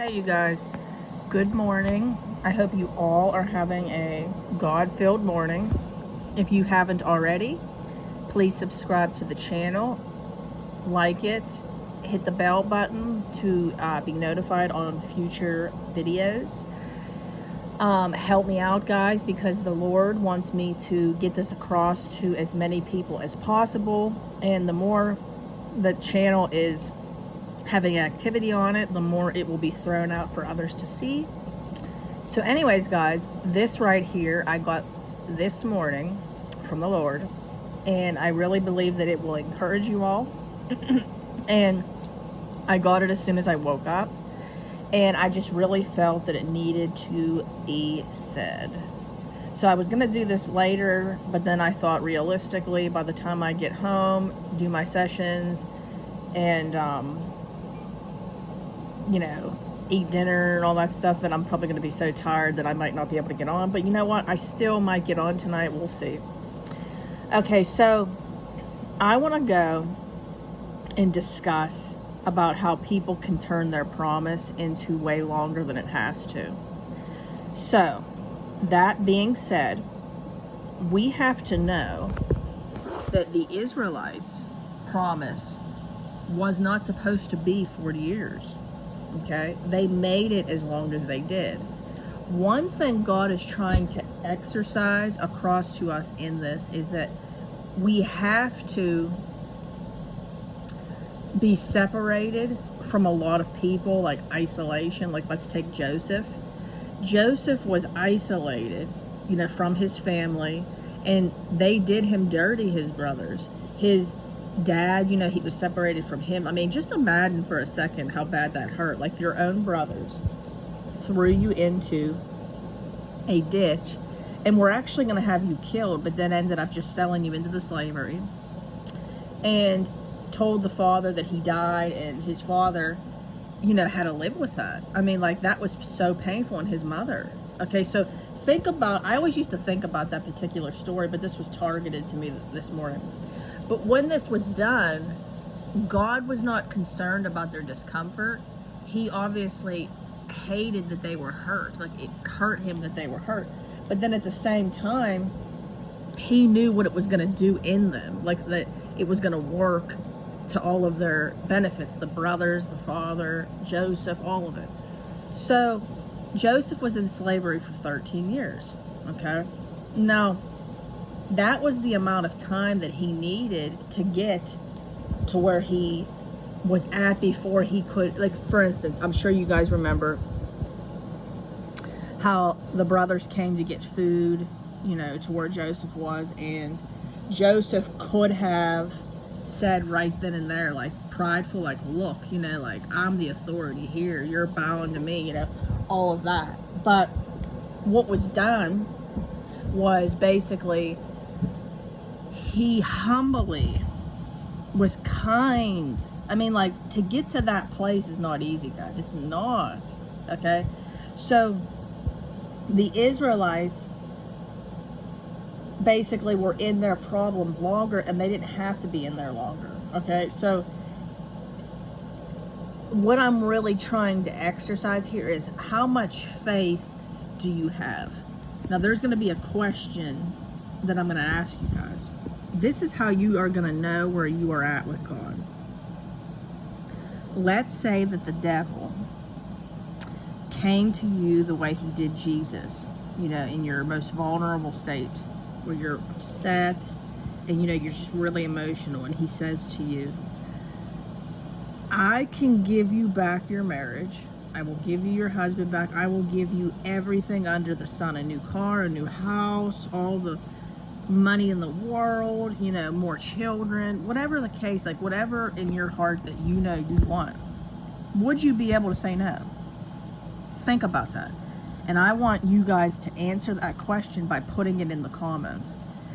Hey you guys, good morning. I hope you all are having a God-filled morning. If you haven't already, please subscribe to the channel, like it, hit the bell button to be notified on future videos. Help me out, guys, because the Lord wants me to get this across to as many people as possible, and the more the channel is having activity on it, the more it will be thrown out for others to see. So anyways, guys, this right here I got this morning from the Lord, and I really believe that it will encourage you all. And I got it as soon as I woke up, and I just really felt that it needed to be said. So I was going to do this later, but then I thought realistically, by the time I get home, do my sessions, and eat dinner and all that stuff, that I'm probably going to be so tired that I might not be able to get on. But you know what? I still might get on tonight. We'll see. Okay, so I want to go and discuss about how people can turn their promise into way longer than it has to. So, that being said, we have to know that the Israelites' promise was not supposed to be 40 years. Okay, they made it as long as they did. One thing God is trying to exercise across to us in this is that we have to be separated from a lot of people, like isolation. Like, let's take Joseph. Joseph was isolated, from his family, and they did him dirty, his brothers. His dad, he was separated from him. I mean, just imagine for a second how bad that hurt. Like, your own brothers threw you into a ditch and were actually going to have you killed, but then ended up just selling you into the slavery, and told the father that he died, and his father, had to live with that. I mean, like, that was so painful. And his mother. Okay, so think about, I always used to think about that particular story, but this was targeted to me this morning. But when this was done, God was not concerned about their discomfort. He obviously hated that they were hurt. Like, it hurt him that they were hurt. But then at the same time, he knew what it was going to do in them. Like, that it was going to work to all of their benefits. The brothers, the father, Joseph, all of it. So Joseph was in slavery for 13 years. Okay. Now, that was the amount of time that he needed to get to where he was at before he could, like, for instance, I'm sure you guys remember how the brothers came to get food, to where Joseph was, and Joseph could have said right then and there, like, prideful, like, look, like, I'm the authority here, you're bowing to me, all of that. But what was done was basically, he humbly was kind. I mean, like, to get to that place is not easy, guys. It's not. Okay? So, the Israelites basically were in their problem longer, and they didn't have to be in there longer. Okay? So, what I'm really trying to exercise here is, how much faith do you have? Now, there's going to be a question that I'm going to ask you guys. This is how you are going to know where you are at with God. Let's say that the devil came to you the way he did Jesus, in your most vulnerable state, where you're upset and, you're just really emotional, and he says to you, I can give you back your marriage. I will give you your husband back. I will give you everything under the sun, a new car, a new house, all the money in the world, more children, whatever the case, like, whatever in your heart that you want. Would you be able to say no? Think about that. And I want you guys to answer that question by putting it in the comments.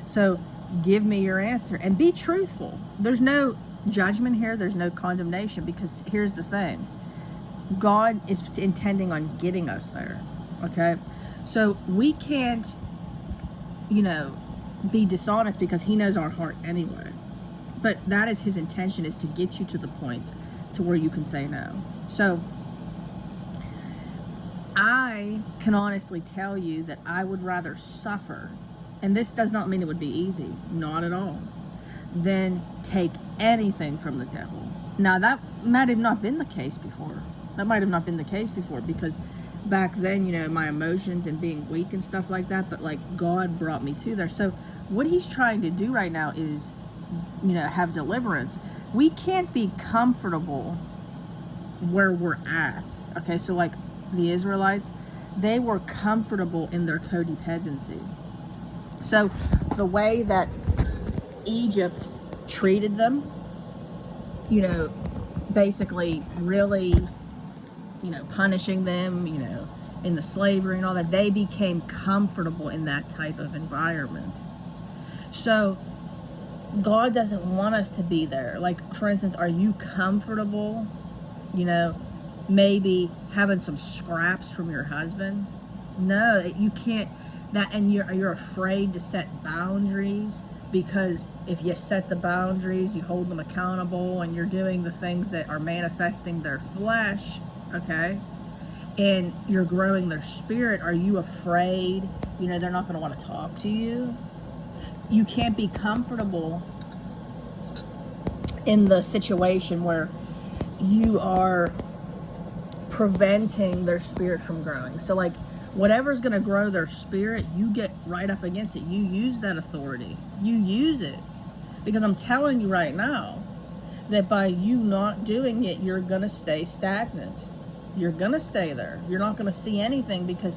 So give me your answer and be truthful. There's no judgment here. There's no condemnation, because here's the thing. God is intending on getting us there. Okay? So we can't, be dishonest, because he knows our heart anyway. But that is his intention, is to get you to the point to where you can say no. So I can honestly tell you that I would rather suffer, and this does not mean it would be easy, not at all, than take anything from the devil. Now, that might have not been the case before. That might have not been the case before, because back then, you know, my emotions and being weak and stuff like that, but like God brought me to there. So what he's trying to do right now is, you know, have deliverance. We can't be comfortable where we're at. Okay, so like the Israelites, they were comfortable in their codependency. So the way that Egypt treated them, you know, basically really, you know, punishing them, you know, in the slavery and all that, they became comfortable in that type of environment. So God doesn't want us to be there. Like, for instance, are you comfortable, you know, maybe having some scraps from your husband? No, you can't. That, and you're afraid to set boundaries, because if you set the boundaries, you hold them accountable, and you're doing the things that are manifesting their flesh, okay, and you're growing their spirit. Are you afraid, you know, they're not going to want to talk to you? You can't be comfortable in the situation where you are preventing their spirit from growing. So like, whatever's going to grow their spirit, you get right up against it. You use that authority. You use it. Because I'm telling you right now that by you not doing it, you're going to stay stagnant. You're going to stay there. You're not going to see anything, because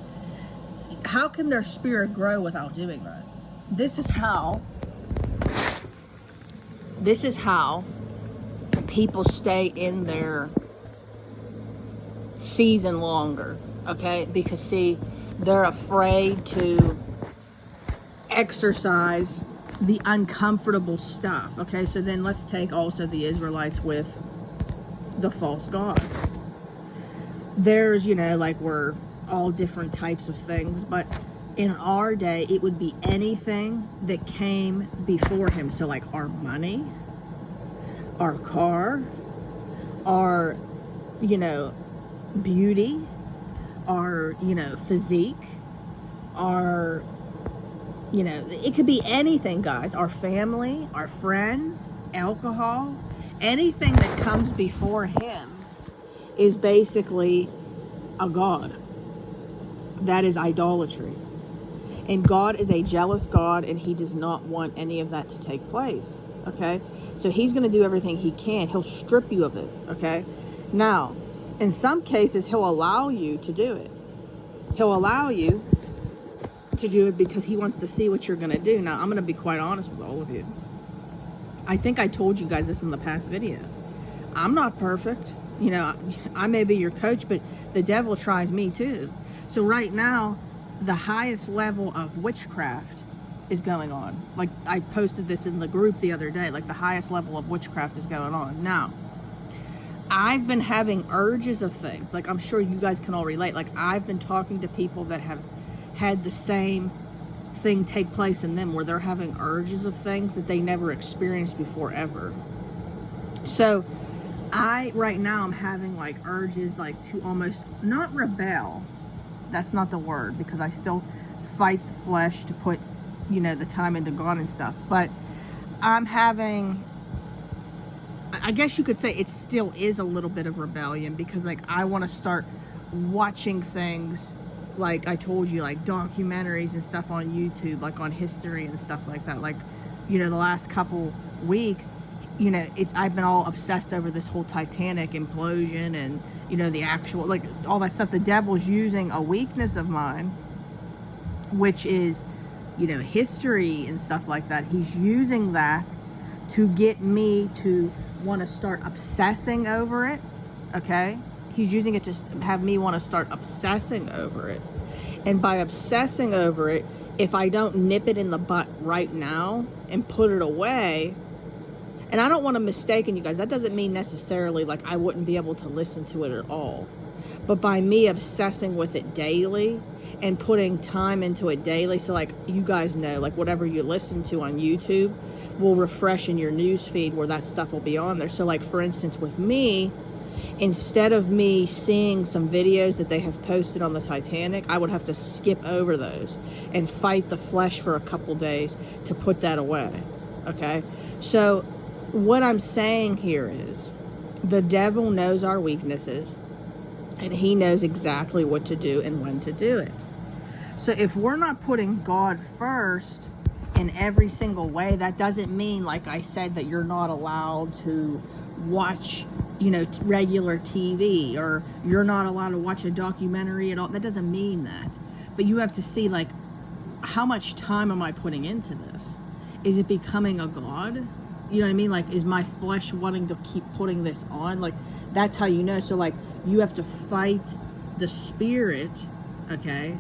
how can their spirit grow without doing that? This is how people stay in their season longer, okay? Because see, they're afraid to exercise the uncomfortable stuff, okay? So then let's take also the Israelites with the false gods. There's, you know, like, we're all different types of things, but in our day, it would be anything that came before him. So like our money, our car, our, you know, beauty, our, you know, physique, our, you know, it could be anything, guys. Our family, our friends, alcohol, anything that comes before him is basically a god. That is idolatry. And God is a jealous God, and he does not want any of that to take place, okay? So he's going to do everything he can. He'll strip you of it, okay? Now, in some cases, he'll allow you to do it. He'll allow you to do it because he wants to see what you're going to do. Now, I'm going to be quite honest with all of you. I think I told you guys this in the past video. I'm not perfect. You know, I may be your coach, but the devil tries me too. So right now, the highest level of witchcraft is going on. Like, I posted this in the group the other day. Like, the highest level of witchcraft is going on. Now, I've been having urges of things. Like, I'm sure you guys can all relate. Like, I've been talking to people that have had the same thing take place in them, where they're having urges of things that they never experienced before ever. So right now I'm having like urges, like, to almost not rebel. That's not the word, because I still fight the flesh to put, you know, the time into God and stuff. But I'm having, I guess you could say it still is a little bit of rebellion, because like, I want to start watching things, like I told you, like documentaries and stuff on YouTube, like on history and stuff like that. Like, you know, the last couple weeks, you know, I've been all obsessed over this whole Titanic implosion, and, you know, the actual, like, all that stuff. The devil's using a weakness of mine, which is, you know, history and stuff like that. He's using that to get me to want to start obsessing over it, okay? He's using it to have me want to start obsessing over it. And by obsessing over it, if I don't nip it in the butt right now and put it away, and I don't want to mistaken you guys, that doesn't mean necessarily like I wouldn't be able to listen to it at all. But by me obsessing with it daily and putting time into it daily, so like, you guys know, like, whatever you listen to on YouTube will refresh in your news feed, where that stuff will be on there. So like, for instance, with me, instead of me seeing some videos that they have posted on the Titanic, I would have to skip over those and fight the flesh for a couple days to put that away. Okay? So what I'm saying here is the devil knows our weaknesses, and he knows exactly what to do and when to do it. So if we're not putting God first in every single way, that doesn't mean, like I said, that you're not allowed to watch, regular TV, or you're not allowed to watch a documentary at all. That doesn't mean that. But you have to see, like, how much time am I putting into this? Is it becoming a God? You know what I mean? Like, is my flesh wanting to keep putting this on? Like, that's how you know. So, like, you have to fight the spirit, okay?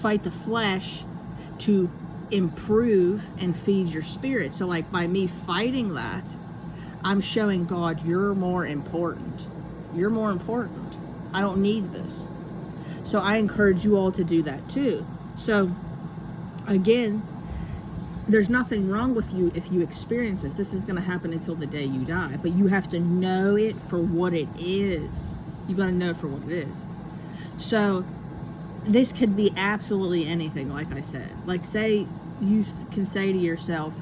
Fight the flesh to improve and feed your spirit. So, like, by me fighting that, I'm showing God, you're more important. You're more important. I don't need this. So I encourage you all to do that too. So again, there's nothing wrong with you if you experience this. This is going to happen until the day you die. But you have to know it for what it is. You got to know it for what it is. So this could be absolutely anything, like I said. Like, say, you can say to yourself,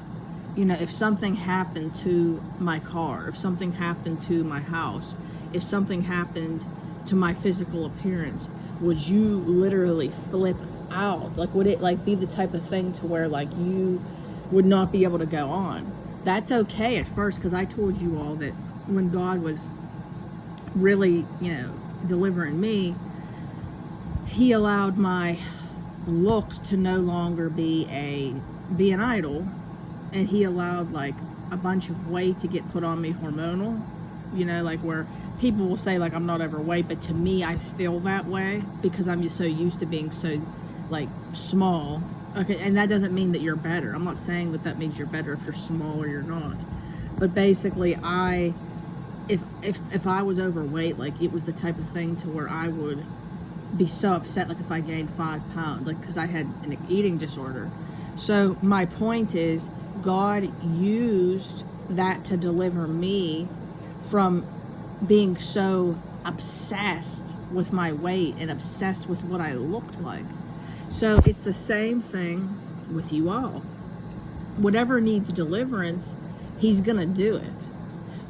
if something happened to my car, if something happened to my house, if something happened to my physical appearance, would you literally flip out? Like, would it, like, be the type of thing to where, like, you would not be able to go on? That's okay at first, because I told you all that when God was really, delivering me, he allowed my looks to no longer be an idol. And he allowed, like, a bunch of weight to get put on me hormonal, like, where people will say, like, I'm not overweight, but to me, I feel that way because I'm just so used to being so, like, small. Okay, and that doesn't mean that you're better. I'm not saying that means you're better if you're small or you're not. But basically, if I was overweight, like, it was the type of thing to where I would be so upset, like, if I gained 5 pounds, like, because I had an eating disorder. So my point is, God used that to deliver me from being so obsessed with my weight and obsessed with what I looked like. So it's the same thing with you all. Whatever needs deliverance, he's gonna do it.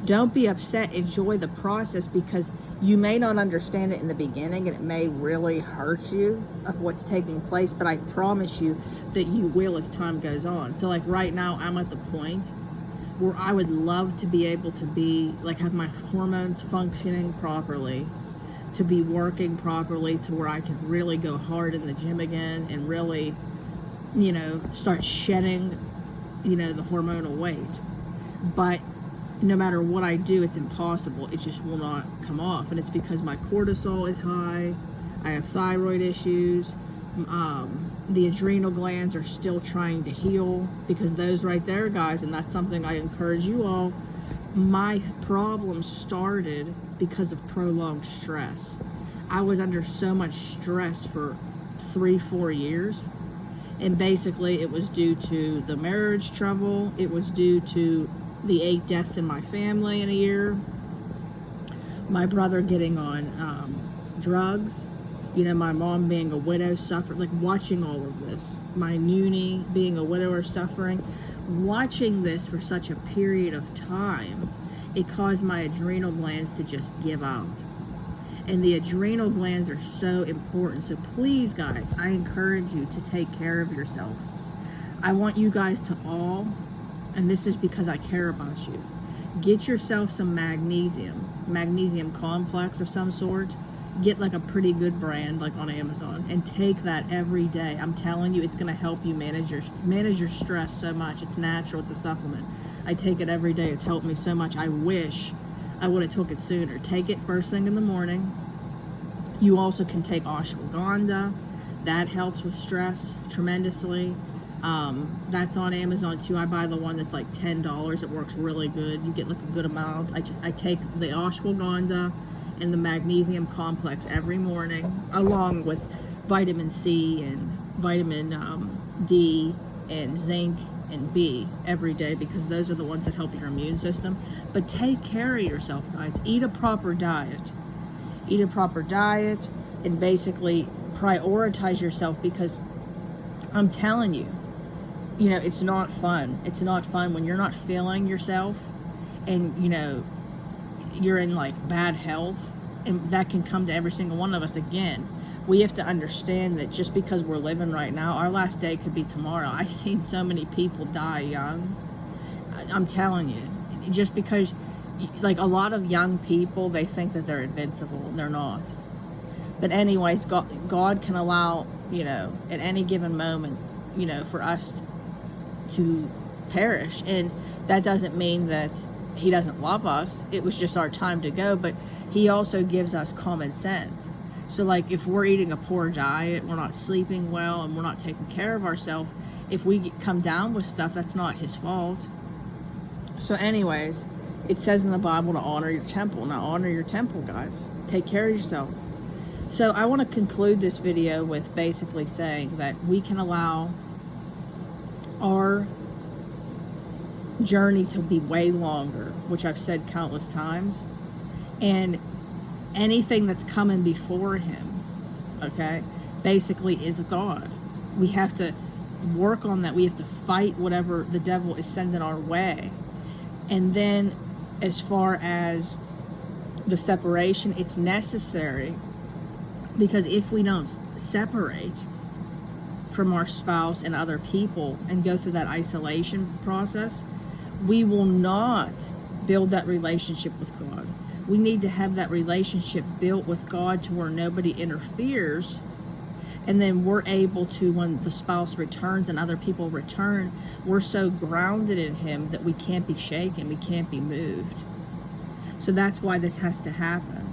Don't be upset. Enjoy the process, because you may not understand it in the beginning and it may really hurt you of what's taking place, but I promise you that you will as time goes on. So, like, right now, I'm at the point where I would love to be able to be, like, have my hormones functioning properly, to be working properly, to where I can really go hard in the gym again and really, start shedding, the hormonal weight. But no matter what I do, it's impossible. It just will not come off. And it's because my cortisol is high. I have thyroid issues. The adrenal glands are still trying to heal, because those right there, guys, and that's something I encourage you all, my problem started because of prolonged stress. I was under so much stress for 3-4 years, and basically it was due to the marriage trouble. It was due to the 8 deaths in my family in a year, my brother getting on drugs, my mom being a widow, like, watching all of this, my noonie being a widower, suffering, watching this for such a period of time, it caused my adrenal glands to just give out. And the adrenal glands are so important. So please, guys, I encourage you to take care of yourself. I want you guys to all, and this is because I care about you, get yourself some magnesium complex of some sort. Get, like, a pretty good brand, like, on Amazon, and take that every day. I'm telling you, it's going to help you manage your stress so much. It's natural. It's a supplement. I take it every day. It's helped me so much. I wish I would have took it sooner. Take it first thing in the morning. You also can take ashwagandha. That helps with stress tremendously. That's on Amazon too. I buy the one that's like $10. It works really good. You get, like, a good amount. I take the ashwagandha and the magnesium complex every morning, along with vitamin C and vitamin D and zinc and B every day, because those are the ones that help your immune system. But take care of yourself, guys. Eat a proper diet. Eat a proper diet and basically prioritize yourself, because I'm telling you, you know, it's not fun. It's not fun when you're not feeling yourself and, you know, you're in like bad health, and that can come to every single one of us. Again, we have to understand that just because we're living right now, our last day could be tomorrow. I've seen so many people die young. I'm telling you, just because, like, a lot of young people, they think that they're invincible, and they're not. But anyways, God can allow, you know, at any given moment, you know, for us to perish. And that doesn't mean that he doesn't love us. It was just our time to go. But he also gives us common sense. So like, if we're eating a poor diet, we're not sleeping well, and we're not taking care of ourselves, if we come down with stuff, that's not his fault. So anyways, it says in the Bible to honor your temple. Now honor your temple, guys. Take care of yourself. So I want to conclude this video with basically saying that we can allow our journey to be way longer, which I've said countless times, and anything that's coming before him, okay, basically is God. We have to work on that. We have to fight whatever the devil is sending our way. And then as far as the separation, it's necessary, because if we don't separate from our spouse and other people and go through that isolation process, we will not build that relationship with God. We need to have that relationship built with God to where nobody interferes, and then we're able to, when the spouse returns and other people return, we're so grounded in him that we can't be shaken, we can't be moved. So that's why this has to happen.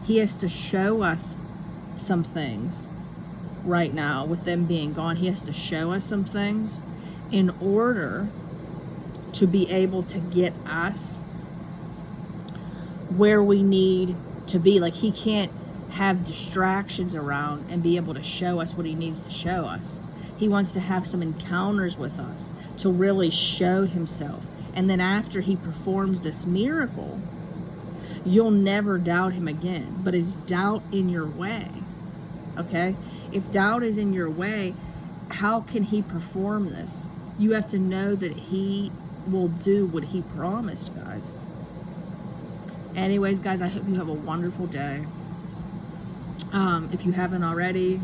He has to show us some things right now. With them being gone, he has to show us some things in order to be able to get us where we need to be. Like, he can't have distractions around and be able to show us what he needs to show us. He wants to have some encounters with us to really show himself. And then after he performs this miracle, you'll never doubt him again. But is doubt in your way? Okay? If doubt is in your way, how can he perform this? You have to know that he will do what he promised, guys. Anyways, guys, I hope you have a wonderful day. If you haven't already,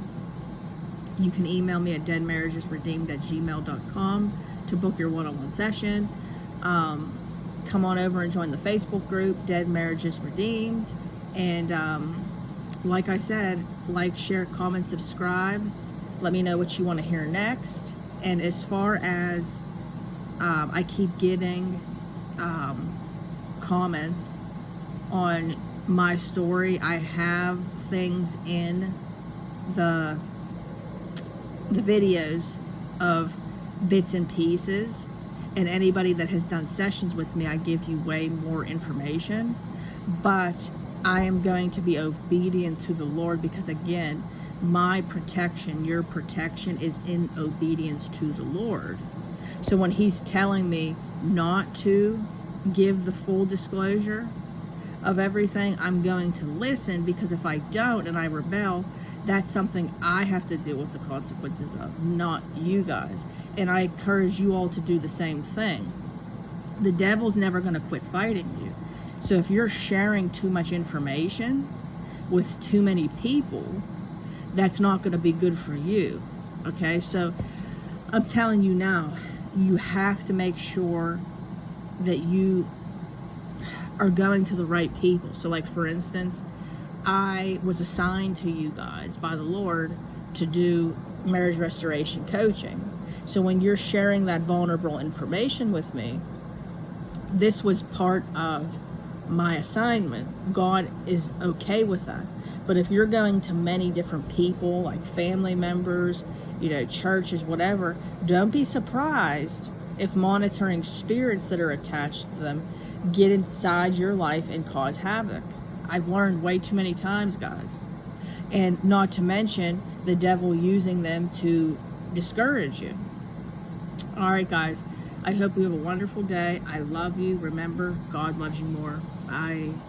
you can email me at deadmarriagesredeemed@gmail.com to book your one-on-one session. Come on over and join the Facebook group, Dead Marriages Redeemed. And like I said, like, share, comment, subscribe. Let me know what you want to hear next. And as far as I keep getting comments on my story, I have things in the videos of bits and pieces, and anybody that has done sessions with me, I give you way more information. But I am going to be obedient to the Lord, because again, my protection, your protection, is in obedience to the Lord. So when he's telling me not to give the full disclosure of everything, I'm going to listen, because if I don't and I rebel, that's something I have to deal with the consequences of, not you guys. And I encourage you all to do the same thing. The devil's never going to quit fighting you. So if you're sharing too much information with too many people, that's not going to be good for you. Okay, so I'm telling you now, you have to make sure that you are going to the right people. So like, for instance, I was assigned to you guys by the Lord to do marriage restoration coaching. So when you're sharing that vulnerable information with me, this was part of my assignment. God is okay with that. But if you're going to many different people, like family members, you know, churches, whatever, don't be surprised if monitoring spirits that are attached to them get inside your life and cause havoc. I've learned way too many times, guys. And not to mention the devil using them to discourage you. All right, guys. I hope you have a wonderful day. I love you. Remember, God loves you more. Bye.